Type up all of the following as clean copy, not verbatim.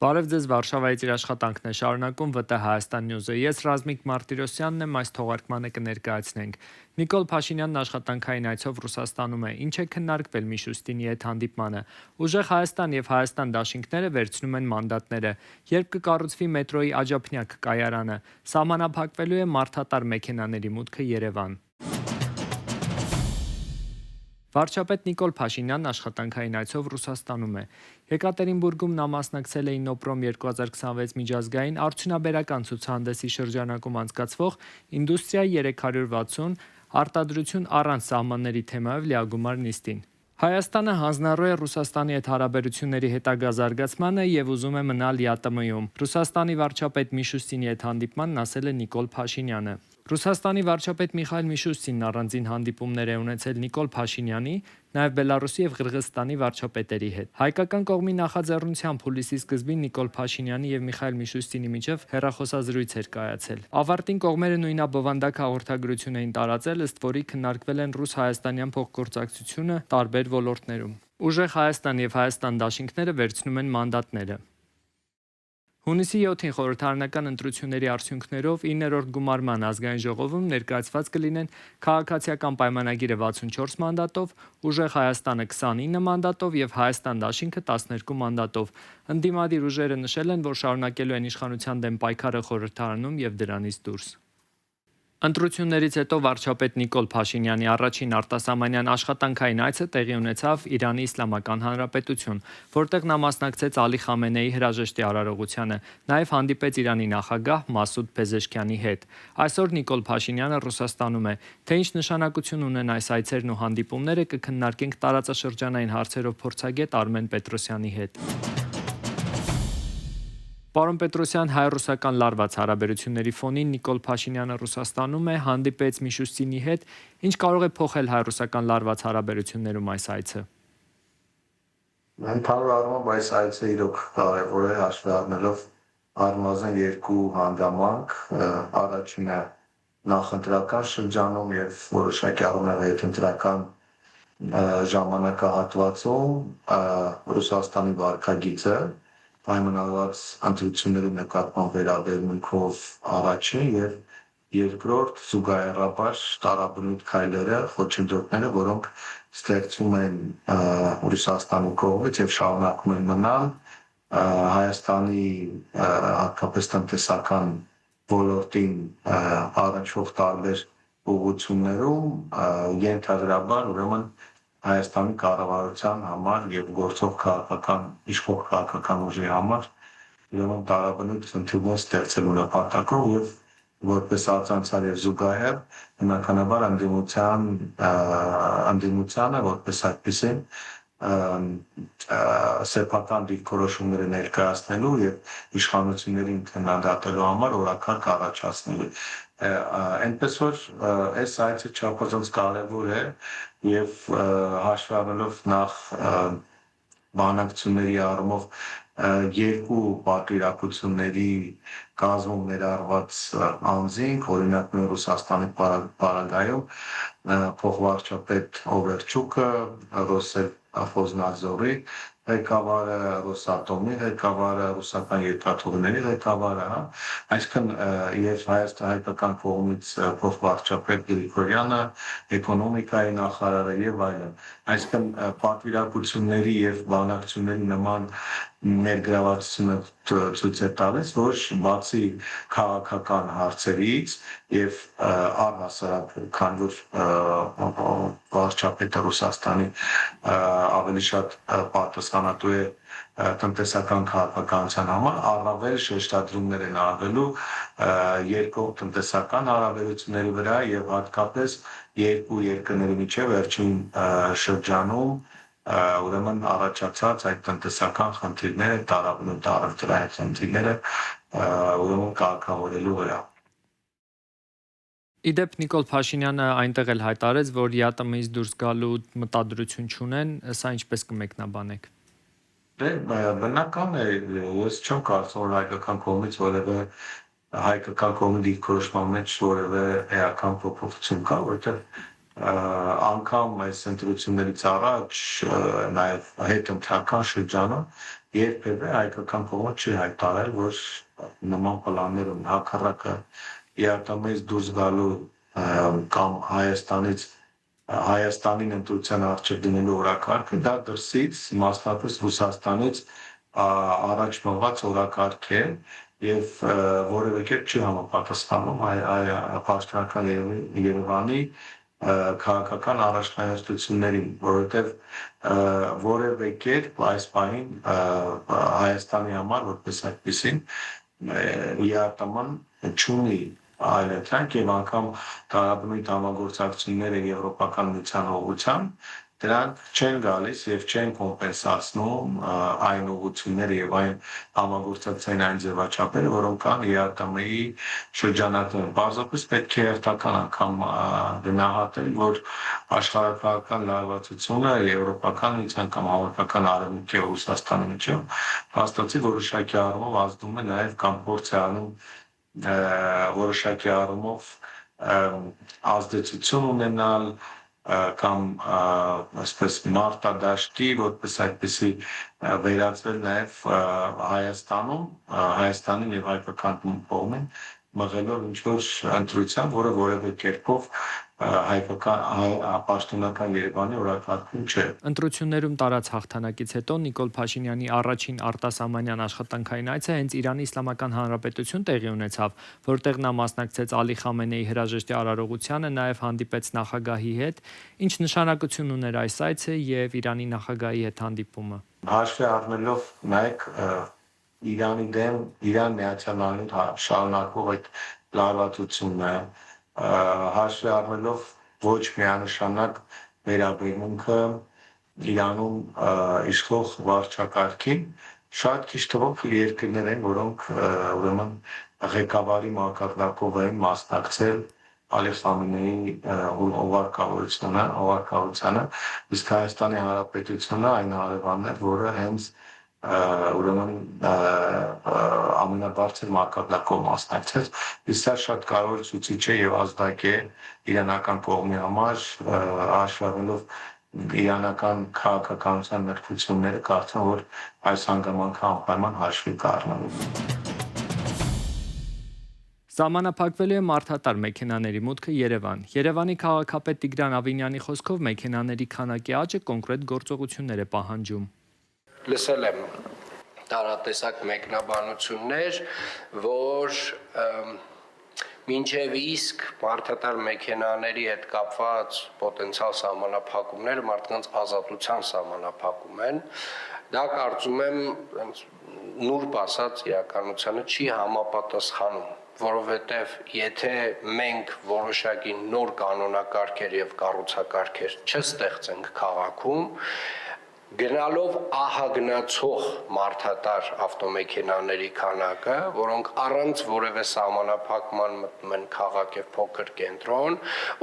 Բարև ձեզ, Վարշավայից իր աշխատանքն է շարունակում ՎՏ Հայաստան Նյուզը։ Ես Ռազմիկ Մարտիրոսյանն եմ, այս թողարկմանը կներկայացնենք։ Նիկոլ Փաշինյանն աշխատանքային այցով Ռուսաստանում է։ Ինչ է քննարկվել Միշուստինի հետ հանդիպմանը։ Ուժեղ Հայաստան եւ Հայաստան դաշինքները վերցնում են մանդատները։ Երբ կկառուցվի մետրոյի Աջափնյակ կայարանը, սահմանափակվելու է մարդատար մեքենաների մուտքը Երևան։ Վարչապետ Նիկոլ Փաշինյանն աշխատանքային այցով Ռուսաստանում է։ Եկատերինբուրգում նա մասնակցել է Իննոպրոմ 2026 միջազգային արդյունաբերական ցուցահանդեսի շրջանակում անցկացվող Ինդուստրիա 360 արտադրություն առանց սահմանների թեմայով լիագումար նիստին։ Հայաստանը հանձնառու է Ռուսաստանի հետ հարաբերությունների հետագա զարգացմանը եւ ուզում է մնալ ԵԱՏՄ-ում։ Ռուսաստանի վարչապետ Միշուստինի հետ հանդիպմանն ասել է Նիկոլ Փաշինյանը։ Ռուսաստանի վարչապետ Միխայիլ Միշուստինն առանձին հանդիպումներ է ունեցել Նիկոլ Փաշինյանի, նաև Բելարուսի եւ Ղրղըզստանի վարչապետերի հետ։ Հայկական կողմի նախաձեռնությամբ հուլիսի սկզբին Նիկոլ Փաշինյանի եւ Միխայիլ Միշուստինի միջև հեռախոսազրույց էր կայացել։ Ավարտին կողմերը նույնաբովանդակ հաղորդագրություն էին տարածել, ըստ որի քննարկվել են ռուս-հայաստանյան փոխգործակցությունը տարբեր ոլորտներում։ Ուժեղ Հայաստան եւ Հայաստան դաշինքները վերցնում են մանդատները։ Հունիսի 7-ին խորհրդարանական ընտրությունների արդյունքներով 9-րդ գումարման ազգային ժողովում ներկայացված կլինեն քաղաքացիական պայմանագիրը 64 մանդատով, ուժեղ Հայաստանը 29 մանդատով եւ Հայաստան դաշինքը 12 մանդատով։ Ընդդիմադիր ուժերը նշել են, որ շարունակելու են իշխանության դեմ պայքարը խորհրդարանում եւ դրանից դուրս։ Ընտրություններից հետո վարչապետ Նիկոլ Փաշինյանի առաջին արտասահմանյան աշխատանքային այցը տեղի ունեցավ Իրանի Իսլամական Հանրապետություն, որտեղ նա մասնակցեց Ալի Խամենեի հրաժեշտի արարողությանը, նաև հանդիպեց Իրանի նախագահ Մասուդ Փեզեշքյանի հետ։ Այսօր Նիկոլ Փաշինյանը Ռուսաստանում է, թե ինչ նշանակություն ունեն այս այցերն ու հանդիպումները կքննարկենք տարածաշրջանային հարցերով փորձագետ Արմեն Պետրոսյանի հետ։ Պարոն Պետրոսյան, հայ-ռուսական լարված հարաբերությունների ֆոնին Նիկոլ Փաշինյանը Ռուսաստանում է, հանդիպեց Միշուստինի հետ, ինչ կարող է փոխել հայ-ռուսական լարված հարաբերություններում այս այցը։ Ընդհանուր առմամբ այս այցը իրոք կարևոր է, հաշվի առնելով առնվազն երկու հանգամանք, առաջինը նախընտրական շրջանում եւ որոշակի առումով հետընտրական ժամանակահատվածում Ռուսաստանի վարքագիծը պայմանավորված ընտրությունների նկատմամբ վերաբերմունքով առաջին եւ երկրորդ զուգահեռաբար տարաբնույթ քայլերը, խոչընդոտները, որոնք ստեղծվում են Ռուսաստանի կողմից եւ շարունակում են մնալ Հայաստանի հատկապես տնտեսական ոլորտին առնչվող տարբեր ուղղություններում ենթադրաբար ուրեմն Հայաստանի կառավարության համար եւ գործող քաղաքական իշխող քաղաքական ուժի համար ուրեմն տարաբնույթ խնդիրներ ստեղծելու նպատակով եւ որպես արձանցար եւ զուգահեռ բնականաբար անդիմությանը որպես այդպեսին սեփական դիրքորոշումները ներկայացնելու եւ իշխանություններին քննադատելու համար օրակարգ առաջացնելու այնպես որ այս այցը չափազանց կարևոր է եւ հաշվի առնելով նախ բանակցությունների առումով երկու պատվիրակությունների կազմում ներառված անձինք, օրինակ Ռուսաստանի պարագայում փոխվարչապետ Օվերչուկը, Ռոսել Խոզնաձորի ղեկավարը, Ռոսատոմի ղեկավարը, ռուսական երկաթուղիների ղեկավարը, այսինքն եւ հայկական կողմից փոխվարչապետ Գրիգորյանը, էկոնոմիկայի նախարարը եւ այլն, այսինքն պատվիրակությունների եւ բանակցությունների նման ներգրավվածությունը ցույց է տալիս, որ բացի քաղաքական հարցերից եւ առհասարակ քան որ վարչապետը Ռուսաստանի ավելի շատ պատասխանատու է տնտեսական քաղաքականության համար առավել շեշտադրումներ են արվելու երկկողմ տնտեսական հարաբերությունների վրա եւ հատկապես երկու երկրների միջեւ վերջին շրջանում ուրեմն առաջացած այդ տնտեսական խնդիրները, տարաբնույթ առևտրային խնդիրները ուրեմն կարգավորելու վրա։ Իդեպ Նիկոլ Փաշինյանը այնտեղ էլ հայտարարեց, որ ԵԱՏՄ-ից դուրս գալու մտադրություն չունեն, սա ինչպես կմեկնաբանեք։ Դե բնական է, ես չեմ կարծում, որ հայկական կողմից որևէ հայկական կողմի դիրքորոշման մեջ որևէ էական փոփոխություն կա, որովհետեւ անգամ այս ընտրություններից առաջ նաև հետընտրական շրջանում երբևէ հայկական կողմը չի հայտարարել, որ նման պլաններ ունի, հակառակը երթամեզ դուրս գալու կամ Հայաստանին ընտրության առջև դնելու օրակարգը դա դրսից, մասնավորապես Ռուսաստանից առաջ մղված օրակարգ է եւ որևէ կերպ չի համապատասխանում պաշտոնական Երևանի քաղաքական առաջնահերթություններին, որովհետեւ որևէ կերպ այս պահին Հայաստանի համար որպես այդպեսին իհարկական չունի այլընտրանք եւ անգամ տարաբնույթ համագործակցությունները եվրոպական միության ուղղությամբ դրանք չեն գալիս եւ չեն կոմպենսացնում այն ուղղությունները եւ այն համագործակցային այն ձևաչափերը, որոնք կան ԵԱՏՄ-ի շրջանակներում։ Բարձրապես պետք է հերթական անգամ գնահատել, որ աշխարհակաղակական լարվածությունը եվրոպական միության կամ հավաքական արևմուտքի եւ Ռուսաստանի միջեւ հաստատի որոշակի առումով ազդում է նաեւ կամ փորձ է անում որոշակի առումով ազդեցություն ունենալ կամ այսպես մարտադաշտի որպես այդպեսի վերածվել նաև Հայաստանին եւ հայկական կողմին մղելով ինչ-որ ընտրության, որը որևէ կերպով պաշտոնական Երևանի օրակարգում չէ։ Ընտրություններում տարած հաղթանակից հետո Նիկոլ Փաշինյանի առաջին արտասահմանյան աշխատանքային այցը հենց Իրանի Իսլամական Հանրապետություն տեղի ունեցավ, որտեղ նա մասնակցեց Ալի Խամենեի հրաժեշտի արարողությանը, նաև հանդիպեց նախագահի հետ, ինչ նշանակություն ուներ այս այցը եւ Իրանի նախագահի հետ հանդիպումը։ Հաշվի առնելով նայեք Իրանի դեմ Իրան Միացյալ Նահանգներ շարունակող այդ լարվածությունը հաշվի առնելով ոչ միանշանակ վերաբերմունքը Իրանում իշխող վարչակարգին շատ քիչ թվով երկրներ են, որոնք ուրեմն ղեկավարի մակարդակով են մասնակցել Ալի Խամենեի օղարկավորությանը, իսկ Հայաստանի Հանրապետությունը այն հարևանն է, որը հենց ուրեմն ամենաբարձր մակարդակով մասնակցեց, իսկ սա շատ կարևոր ցուցիչ է եւ ազդակ է իրանական կողմի համար, հաշվառելով իրանական քաղաքականության մրցությունները, կարծում որ այս հանգամանքը անպայման հաշվի կառնվի։ Սահմանափակվելու է մարդատար մեքենաների մուտքը Երևան։ Երևանի քաղաքապետ Տիգրան Ավինյանի խոսքով մեքենաների քանակի աճը կոնկրետ գործողություններ է պահանջում։ Լսել եմ տարատեսակ մեկնաբանություններ, որ մինչև իսկ մարդատար մեքենաների հետ կապված պոտենցիալ սահմանափակումները մարդկանց ազատության սահմանափակում են, դա կարծում եմ նուրբ ասած իրականությանը չի համապատասխանում, որովհետև եթե մենք որոշակի նոր կանոնակարգեր եւ կառուցակարգեր չստեղծենք քաղաքում, գնալով ահագնացող մարդատար ավտոմեքենաների քանակը, որոնք առանց որևէ սահմանափակման մտնում են քաղաք եւ փոքր կենտրոն,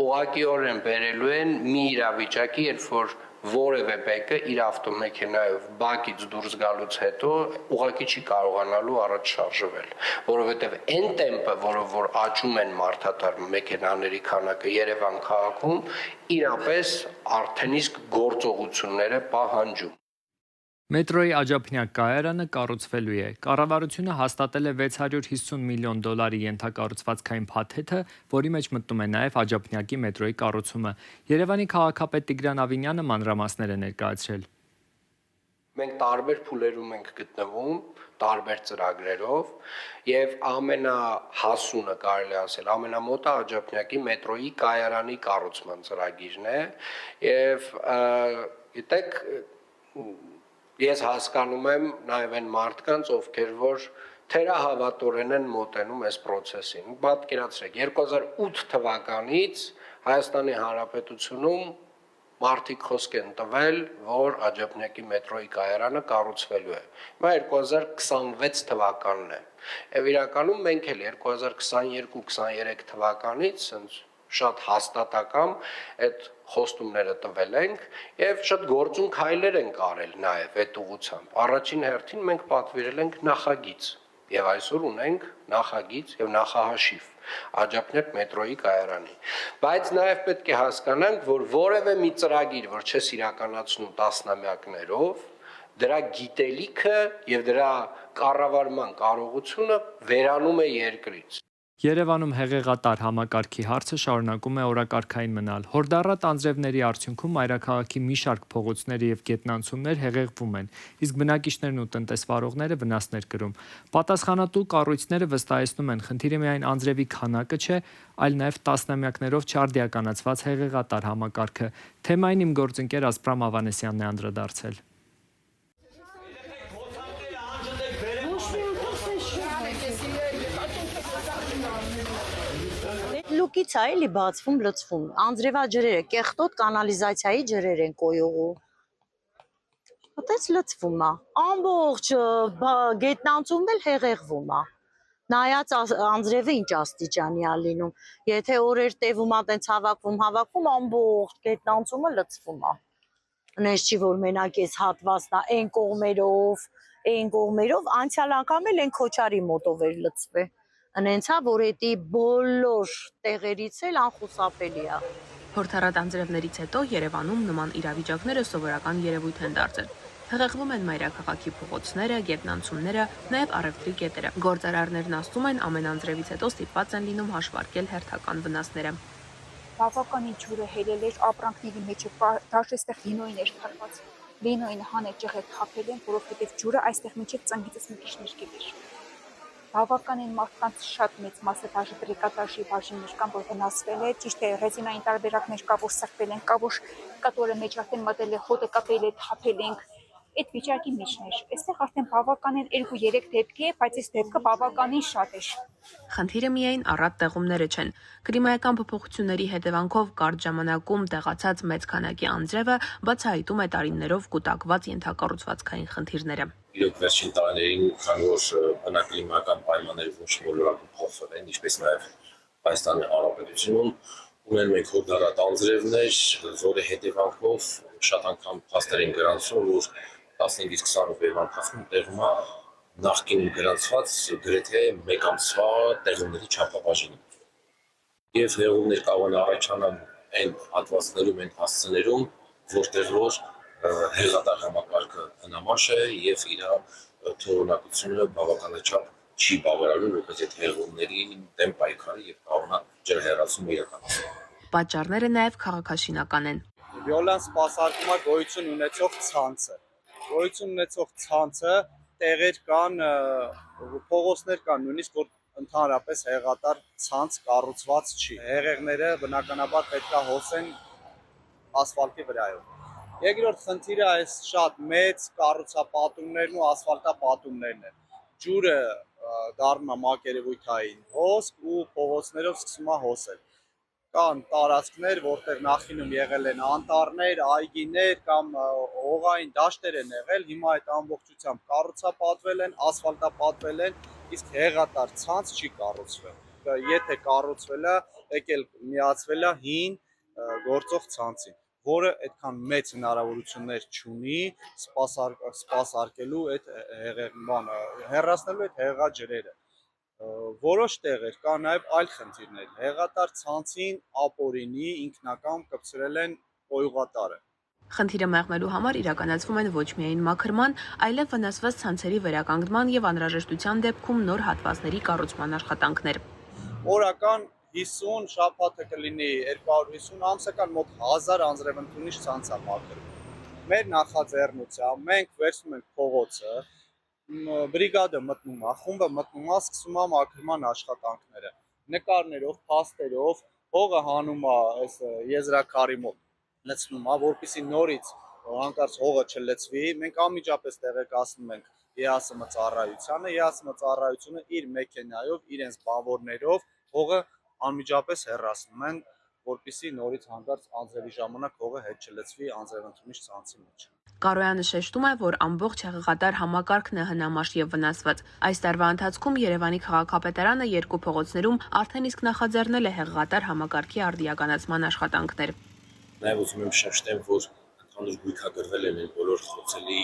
ուղղակիորեն բերելու են մի իրավիճակի, երբ որ որևէ մեկը իր ավտոմեքենայով բակից դուրս գալուց հետո ուղղակի չի կարողանալու առաջ շարժվել, որովհետև այն տեմպը, որով աճում են մարդատար մեքենաների քանակը Երևան քաղաքում, իրապես արդեն իսկ գործողություններ է պահանջում։ Մետրոյի աջափնյակ կայարանը կառուցվելու է։ Կառավարությունը հաստատել է $650 միլիոն ենթակառուցվածքային փաթեթը, որի մեջ մտնում է նաև աջափնյակի մետրոյի կառուցումը։ Երևանի քաղաքապետ Տիգրան Ավինյանը մանրամասներ է ներկայացրել։ Մենք տարբեր փուլերում ենք գտնվում, տարբեր ծրագրերով, եւ ամենահասունը կարելի ասել, ամենամոտը աջափնյակի մետրոյի կայարանի կառուցման ծրագիրն է, եւ գիտեք, ես հասկանում եմ նաև այն մարդկանց, ովքեր որ թերահավատորեն են մոտենում այս process-ին։ Պատկերացրեք, 2008 թվականից Հայաստանի Հանրապետությունում մարդիկ խոսք են տվել, որ աջափնյակի մետրոյի կայարանը կառուցվելու է։ Հիմա 2026 թվականն է։ Եվ իրականում մենք էլ 2022-23 թվականից շատ հաստատակամ այդ խոստումները տվել ենք եւ շատ գործուն քայլեր ենք արել նաեւ այդ ուղղությամբ։ Առաջին հերթին մենք պատվիրել ենք նախագիծ եւ այսօր ունենք նախագիծ եւ նախահաշիվ աջափնյակ մետրոյի կայարանի։ Բայց նաեւ պետք է հասկանանք, որ որևէ մի ծրագիր, որ չես իրականացնում տասնամյակներով, դրա գիտելիքը եւ դրա կառավարման կարողությունը վերանում է երկրից։ Երևանում հեղեղատար համակարգի հարցը շարունակում է օրակարգային մնալ։ Հորդառատ անձրևների արդյունքում մայրաքաղաքի մի շարք փողոցների եւ գետնանցումներ հեղեղվում են, իսկ բնակիչներն ու տնտեսվարողները վնասներ կրում։ Պատասխանատու կառույցները վստահեցնում են, խնդիրը միայն անձրևի քանակը չէ, այլ նաեւ տասնամյակներով չարդիականացված հեղեղատար համակարգը։ Թեմային իմ գործընկեր Ասպրամ Ավանեսյանն է անդրադարձել։ Լուկից է էլի բացվում, լցվում։ Անձրևաջրերը, կեղտոտ կանալիզացիայի ջրեր են կոյողու։ Այդպես լցվում է։ Ամբողջ գետնանցումն էլ հեղեղվում է։ Նայած անձրևը ինչ աստիճանի է լինում։ Եթե օրեր տևում է, տենց հավաքվում, ամբողջ գետնանցումը լցվում է։ Նես չի որ մենակ էս հատվածն է այն կողմերով, անցյալ անգամ էլ այն քոչարի մոտով էր լցվել։ Անենցա որ էդի բոլոր տեղերից էլ անխուսափելի է։ Հորդառատ անձրևներից հետո Երևանում նման իրավիճակները սովորական երևույթ են դարձել։ Հեղեղվում են մայրաքաղաքի փողոցները, գետնանցումները, նաև առևտրի կետերը։ Գործարարներն ասում են, ամեն անձրևից հետո ստիպված են լինում հաշվարկել հերթական վնասները։ Բավականին ջուրը հելել էր ապրանքների մեջ, դաշ այստեղ լինոյին էր թարված։ Լինոյին հանել ջղել թափել են, որովհետև ջուրը այստեղ մինչև ծնգիծս մի քիչ ներքև էր։ Բավականին մարդկանց շատ մեծ մասը դաժե տրիկատաժի բաժիններ կան, որ վնասվել է, ճիշտ է, ռեզինային տարբերակներ կա, որ սեղմել են, կա, որ կատորը մեջ արդեն մտել է, հոտը կապել է, թափել ենք։ Այդ վիճակի միջն էր։ Այստեղ արդեն բավականին 2-3 դեպք է, բայց այս դեպքը բավականին շատ էր։ Խնդիրը միայն առատ տեղումները չեն։ Կլիմայական փոփոխությունների հետևանքով կարճ ժամանակում տեղացած մեծ քանակի անձրևը բացահայտում է տարիներով կուտակված ենթակառուցվածքային խնդիրները։ Իրոք վերջին տարիներին, քանի որ բնակլիմայական պայմանները ոչ բոլորովին փոխվել են, ինչպես նաև Հայաստանի Հանրապետությունում ունեն մենք հորդառատ անձրևներ, որի հետևանքով շատ անգամ փաստեր են գրանցում, որ 15-ից 20 րոպեվան փոխում տեղում է նախկինում գրանցված գրեթե 1 ամսվա տեղումների չափաբաժինը։ Եվ հեղեղումներ կարող են առաջանալ այն հատվածներում, այն հասցեներում, որտեղ որ հեղեղատար համակարգը հնամաշ է եւ իր թողունակությունը բավականաչափ չի բավարարում, որպես այդ հեղեղումների դեմ պայքարը եւ կանոնա ջրհեղացումը իրականացնել։ Պատճառները նաև քաղաքաշինական են։ Վիոլանս սպասարկումը գոյություն ունեցող ցանցը, տեղեր կան, փողոցներ կան, նույնիսկ որ ընդհանրապես հեղեղատար ցանց կառուցված չի։ Հեղեղները բնականաբար պետք է հոսեն ասֆալտի վրայով։ Երկրորդ խնդիրը այս շատ մեծ կառուցապատումներն ու ասֆալտապատումներն են։ Ջուրը դառնում է մակերևույթային հոսք ու փողոցներով սկսում է հոսել։ Կան տարածքներ, որտեղ նախինում եղել են անտառներ, այգիներ կամ հողային դաշտեր են եղել, հիմա այդ ամբողջությամբ կառուցապատվել են, ասֆալտապատվել են, իսկ հեղեղատար ցանց չի կառուցվել։ Եթե կառուցվել է, եկել միացվել է հին գործող ցանցին, որը այդքան մեծ հնարավորություններ չունի սպասարկելու այդ հեռացնելու այդ հեղեղաջրերը։ Որոշ տեղեր կա նաև այլ խնդիրներ։ Հեղեղատար ցանցին ապօրինի ինքնական կպցրել են օյուղատարը։ Խնդիրը մեղմելու համար իրականացվում են ոչ միայն մաքրման, այլև վնասված ցանցերի վերականգնման եւ անհրաժեշտության դեպքում նոր հատվածների կառուցման աշխատանքներ։ Օրական 50 շաբաթը կլինի 250 ամսական մոտ 1000 անձրևընդունիչ ցանց է մաքրում։ Մեր նախաձեռնությամբ մենք վերցնում ենք փողոցը, բրիգադը մտնում է, խումբը մտնում է, սկսում է մաքրման աշխատանքները։ Նկարներով, փաստերով, հողը հանում է այս եզրաքարի մոտ, լցնում է, որպեսզի նորից հանկարծ հողը չլցվի։ Մենք անմիջապես տեղեկացնում ենք ԵԱՍՄ ծառայությանը, ԵԱՍՄ ծառայությունը իր մեքենայով, իրենց բանվորներով հողը անմիջապես հեռացնում են, որպեսզի նորից հանկարծ անձրևի ժամանակ հողը հետ չլցվի անձրևընդունիչ ցանցի մեջ։ Կարոյանը շեշտում է, որ ամբողջ հեղեղատար համակարգն է հնամաշ եւ վնասված։ Այս տարվա ընթացքում Երևանի քաղաքապետարանը 2 փողոցներում արդեն իսկ նախաձեռնել է հեղեղատար համակարգի արդիականացման աշխատանքներ։ Նաև ուզում եմ շեշտեմ, որ ընդհանուր գույքագրվել են բոլոր խոցելի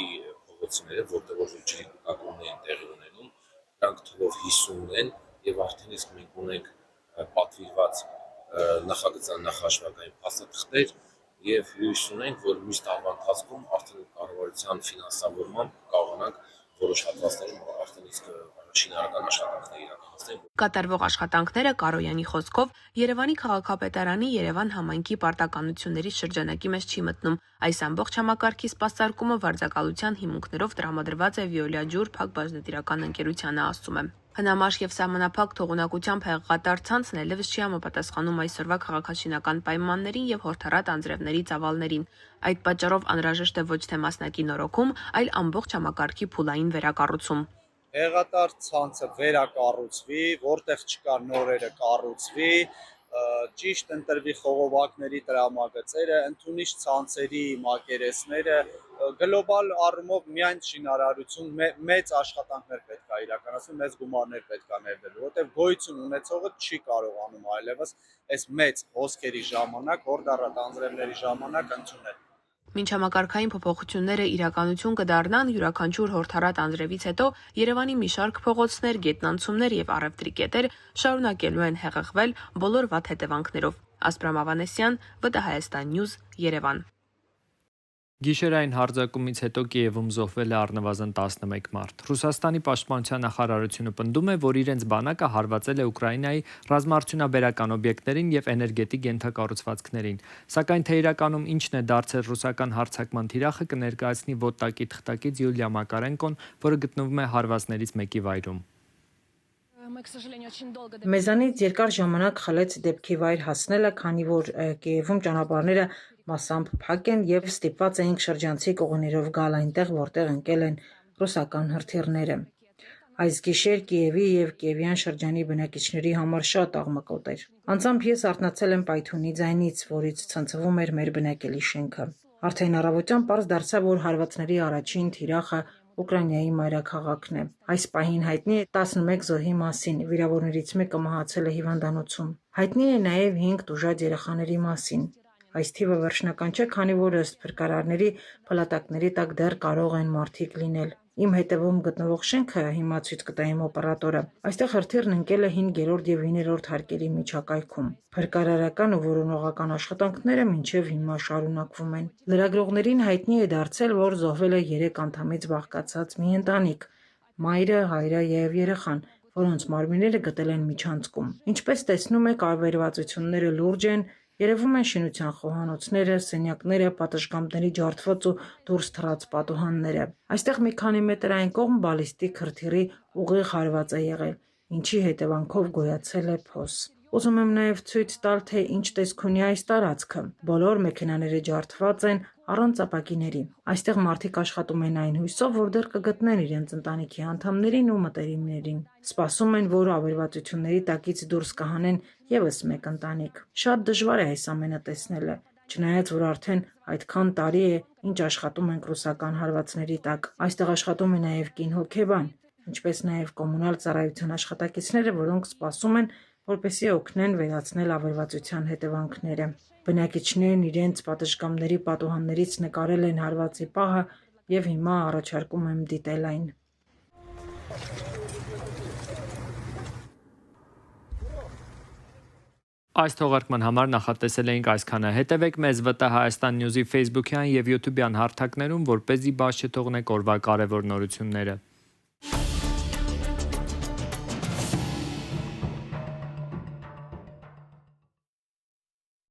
փողոցները, որտեղ որ ջրի կուտակումներ են տեղի ունենում, դրանք թվով 50 են եւ արդեն իսկ մենք ունենք պատվիրված նախագծան նախաշխատային փաստաթղթեր, եւ հույս ունենք, որ մյուս տարվա ընթացքում արդեն կառավարության ֆինանսավորմամբ կարողանանք որոշ հատվածներում արդեն իսկ շինարարական աշխատանքներ իրականացնել։ Կատարվող աշխատանքները Կարոյանի խոսքով Երևանի քաղաքապետարանի Երևան համայնքի պարտականությունների շրջանակի մեջ չի մտնում։ Այս ամբողջ համակարգի սպասարկումը վարձակալության հիմունքներով տրամադրված է Վիոլիա Ջուր Փակ բաժնետիրական ընկերությանը, ասում է։ Հնամաշ եւ սահմանափակ թողունակությամբ հեղեղատար ցանցն ելևս չի համապատասխանում այսօրվա քաղաքաշինական պայմաններին եւ հորդառատ անձրևների ծավալներին։ Այդ պատճառով անհրաժեշտ է ոչ թե մասնակի նորոգում, այլ ամբողջ համակարգի փուլային վերակառուցում։ Հեղեղատար ցանցը վերակառուցվի, որտեղ չկա նորերը կառուցվի, ճիշտ ընտրվի խողովակների տրամագծերը, ընդունիչ ցանցերի մակերեսները, գլոբալ առումով միայն շինարարություն մեծ աշխատանքներ պետք է իրականացվի, մեծ գումարներ պետք է ներդրվի, որտեղ գոյություն ունեցողը չի կարողանում այլևս այս մեծ հոսքերի ժամանակ, հորդառատ անձրևների ժամանակ ընդունել։ Մինչ համակարգային փոփոխությունները իրականություն կդառնան, յուրաքանչյուր հորդառատ անձրևից հետո Երևանի մի շարք փողոցներ, գետնանցումներ եւ առևտրի կետեր շարունակելու են հեղեղվել բոլոր վատ հետևանքներով։ Ասպրամ Ավանեսյան, ՎՏՀ News, Երևան։ Գիշերային հարձակումից հետո Կիևում զոհվել է առնվազն 11 մարդ։ Ռուսաստանի պաշտպանության նախարարությունը պնդում է, որ իրենց բանակը հարվածել է Ուկրաինայի ռազմաարդյունաբերական օբյեկտներին եւ էներգետիկ ենթակառուցվածքներին։ Սակայն թե իրականում ինչն է դարձել ռուսական հարձակման թիրախը, կներկայացնի ոտակի թղթակից Յուլիա Մակարենկոն, որը գտնվում է հարվածներից մեկի վայրում։ Մեզանից երկար ժամանակ խլեց դեպքի վայր հասնելը, քանի որ Կիևում ճանապարհները մասամբ փակ են եւ ստիպված էինք շրջանցիկ ուղիներով գալ այնտեղ, որտեղ ընկել են ռուսական հրթիռները։ Այս գիշեր Կիևի եւ Կիևյան շրջանի բնակիչների համար շատ աղմկոտ էր։ Անձամբ ես արթնացել եմ պայթյունի ձայնից, որից ցնցվում էր մեր բնակելի շենքը։ Արդեն առավոտյան պարզ դարձավ, որ հարվածների առաջին թիրախը Ուկրաինայի մայրաքաղաքն է։ Այս պահին հայտնի է 11 զոհի մասին, վիրավորներից մեկը մահացել է հիվանդանոցում։ Հայտնի է նաև 5 տուժած երեխաների մասին։ Այս թիվը վերջնական չէ, քանի որ ըստ փրկարարների փլատակների տակ դեռ կարող են մարդիկ լինել։ Իմ հետևում գտնվող շենքը, հիմա ցույց կտայեմ օպերատորը, այստեղ հրթիռն ընկել է 5-րդ եւ 9-րդ հարկերի միջակայքում։ Փրկարարական ու որոնողական աշխատանքները մինչև հիմա շարունակվում են։ Լրագրողներին հայտնի է դարձել, որ զոհվել է 3 անդամից բաղկացած մի ընտանիք՝ մայրը, հայրը եւ երեխան, որոնց մարմինները գտել են միջանցքում։ Ինչպես տեսնում եք, ավերվածությունները լուրջ են, երևում են շինության խոհանոցները, սենյակները, պատշգամբների ջարդված ու դուրս թռած պատուհանները։ Այստեղ մի քանի մետր այն կողմ բալիստիկ հրթիռի ուղիղ հարված է եղել, ինչի հետևանքով գոյացել է փոս։ Ուզում եմ նաև ցույց տալ, թե ինչ տեսք ունի այս տարածքը։ Բոլոր մեքենաները ջարդված են առանց ապակիների։ Այստեղ մարդիկ աշխատում են այն հույսով, որ դեռ կգտնեն իրենց ընտանիքի անդամներին ու մտերիմներին։ Սպասում են, որ ավերվածությունների տակից դուրս կհանեն եւս մեկ ընտանիք։ Շատ դժվար է այս ամենը տեսնելը, չնայած որ արդեն այդքան տարի է, ինչ աշխատում ենք ռուսական հարվածների տակ։ Այստեղ աշխատում է նաև կին հոգեբան, ինչպես նաև կոմունալ ծառայության աշխատակիցները, որոնք սպասում են, որպեսզի օգնեն վերացնել ավերվածության հետևանքները։ Բնակիչներն իրենց պատշգամբների պատուհաններից նկարել են հարվածի պահը եւ հիմա առաջարկում եմ դիտել այն։ Այս թողարկման համար նախատեսել էինք այսքանը։ Հետևեք մեզ ՎՏՀ News-ի Facebook-յան եւ YouTube-յան հարթակներում, որպեսզի բաց չթողնեք օրվա կարևոր նորությունները։